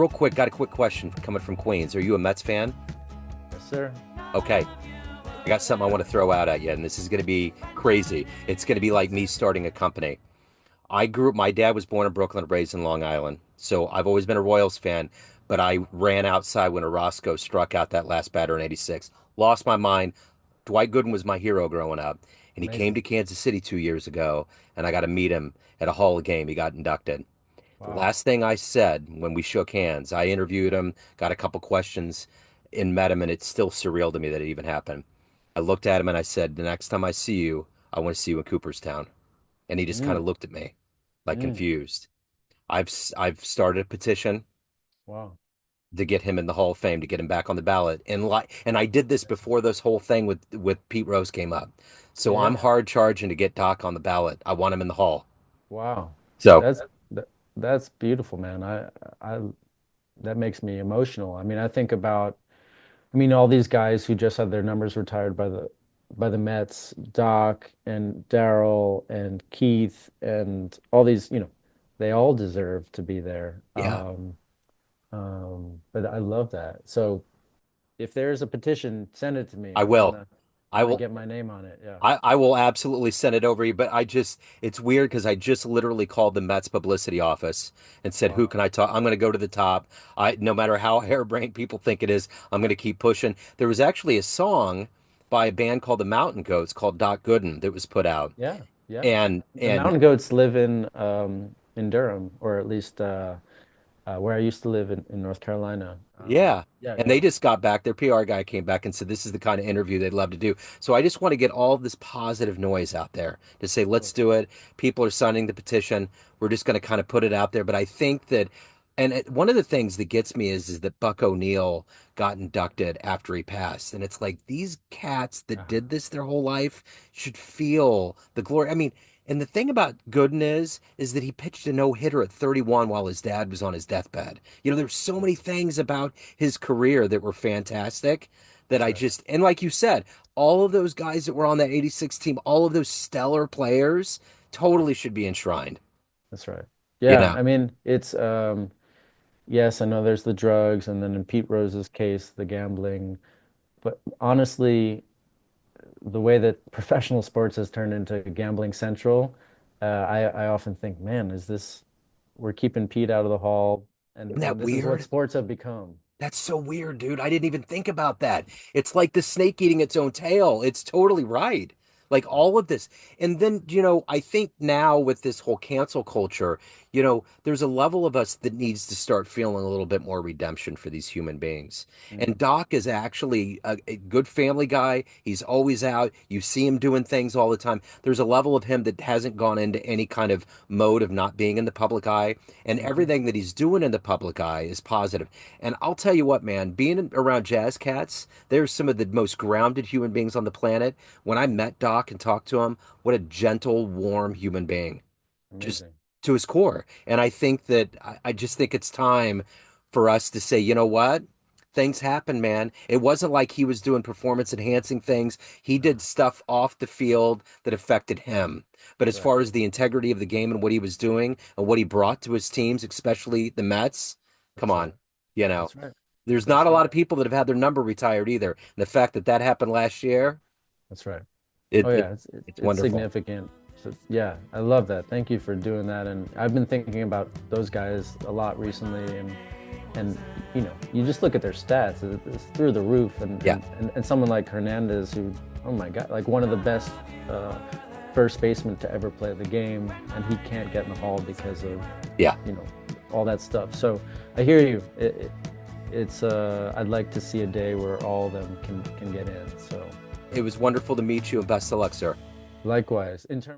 real quick, got a quick question coming from Queens. Are you a Mets fan? Yes, sir. Okay, I got something I want to throw out at you, and this is going to be crazy. It's going to be like me starting a company. My dad was born in Brooklyn, raised in Long Island. So I've always been a Royals fan, but I ran outside when Orozco struck out that last batter in '86. Lost my mind. Dwight Gooden was my hero growing up, and he came Amazing. to Kansas City 2 years ago, and I got to meet him at a Hall of Game. He got inducted. The Wow. last thing I said when we shook hands, I interviewed him, got a couple questions, and met him, and it's still surreal to me that it even happened. I looked at him and I said, "The next time I see you, I want to see you in Cooperstown." And he just kind Mm, of looked at me like mm, confused. I've started a petition wow. to get him in the Hall of Fame, to get him back on the ballot. And I did this before this whole thing with Pete Rose came up. So I'm Yeah. hard charging to get Doc on the ballot. I want him in the Hall. Wow. So That's beautiful, man. I that makes me emotional. I mean, I think about all these guys who just had their numbers retired by the Mets, Doc and Daryl and Keith and all these, they all deserve to be there. yeah, But I love that. So if there's a petition, send it to me. I will. I I want to will. get my name on it. Yeah. I will absolutely send it over to you, but it's weird because I just literally called the Mets publicity office and said, who Wow. can I talk? I'm going to go to the top. No matter how harebrained people think it is, I'm going to keep pushing. There was actually a song by a band called the Mountain Goats called Doc Gooden that was put out. Yeah, yeah. The And mountain goats live in Durham, or at least where I used to live in North Carolina. Yeah. Yeah, And yeah. they just got back. Their PR guy came back and said, this is the kind of interview they'd love to do. So I just want to get all of this positive noise out there to say, Of let's course. do it. People are signing the petition. We're just going to kind of put it out there. But I think that, one of the things that gets me is that Buck O'Neill got inducted after he passed. And it's like these cats that Uh-huh. did this their whole life should feel the glory. I mean, and the thing about Gooden is that he pitched a no-hitter at 31 while his dad was on his deathbed. There's so many things about his career that were fantastic that That's I right. just, and like you said, all of those guys that were on that '86 team, all of those stellar players totally should be enshrined, That's right. you Yeah, know? I mean, it's yes, I know there's the drugs, and then in Pete Rose's case, the gambling. But honestly, the way that professional sports has turned into gambling central, I often think, man, is this we're keeping Pete out of the hall, Isn't and that this is what weird? sports have become. That's so weird, dude. I didn't even think about that. It's like the snake eating its own tail. It's totally right. Like all of this. And then, I think now with this whole cancel culture, there's a level of us that needs to start feeling a little bit more redemption for these human beings. And Mm, Doc is actually a good family guy. He's always out. You see him doing things all the time. There's a level of him that hasn't gone into any kind of mode of not being in the public eye. And mhm. everything that he's doing in the public eye is positive. And I'll tell you what, man, being around jazz cats, they're some of the most grounded human beings on the planet. When I met Doc and talked to him, what a gentle, warm human being, just Amazing. to his core. And I think that I just think it's time for us to say, you know what? Things happen, man. It wasn't like he was doing performance enhancing things. He Uh, did stuff off the field that affected him. But as right. far as the integrity of the game and what he was doing and what he brought to his teams, especially the Mets, come That's on. right. You know, That's right. there's not That's a lot right. of people that have had their number retired either. And the fact that that happened last year, That's right. Oh it, it yeah, it's it's wonderful. significant. So yeah, I love that. Thank you for doing that. And I've been thinking about those guys a lot recently, and you just look at their stats; it's through the roof. And Yeah, someone like Hernandez, who, oh my God, like one of the best uh, first basemen to ever play the game, and he can't get in the hall because of yeah. you know all that stuff. So I hear you. It's I'd like to see a day where all of them can get in. So It was wonderful to meet you and best of luck, sir. likewise, in terms.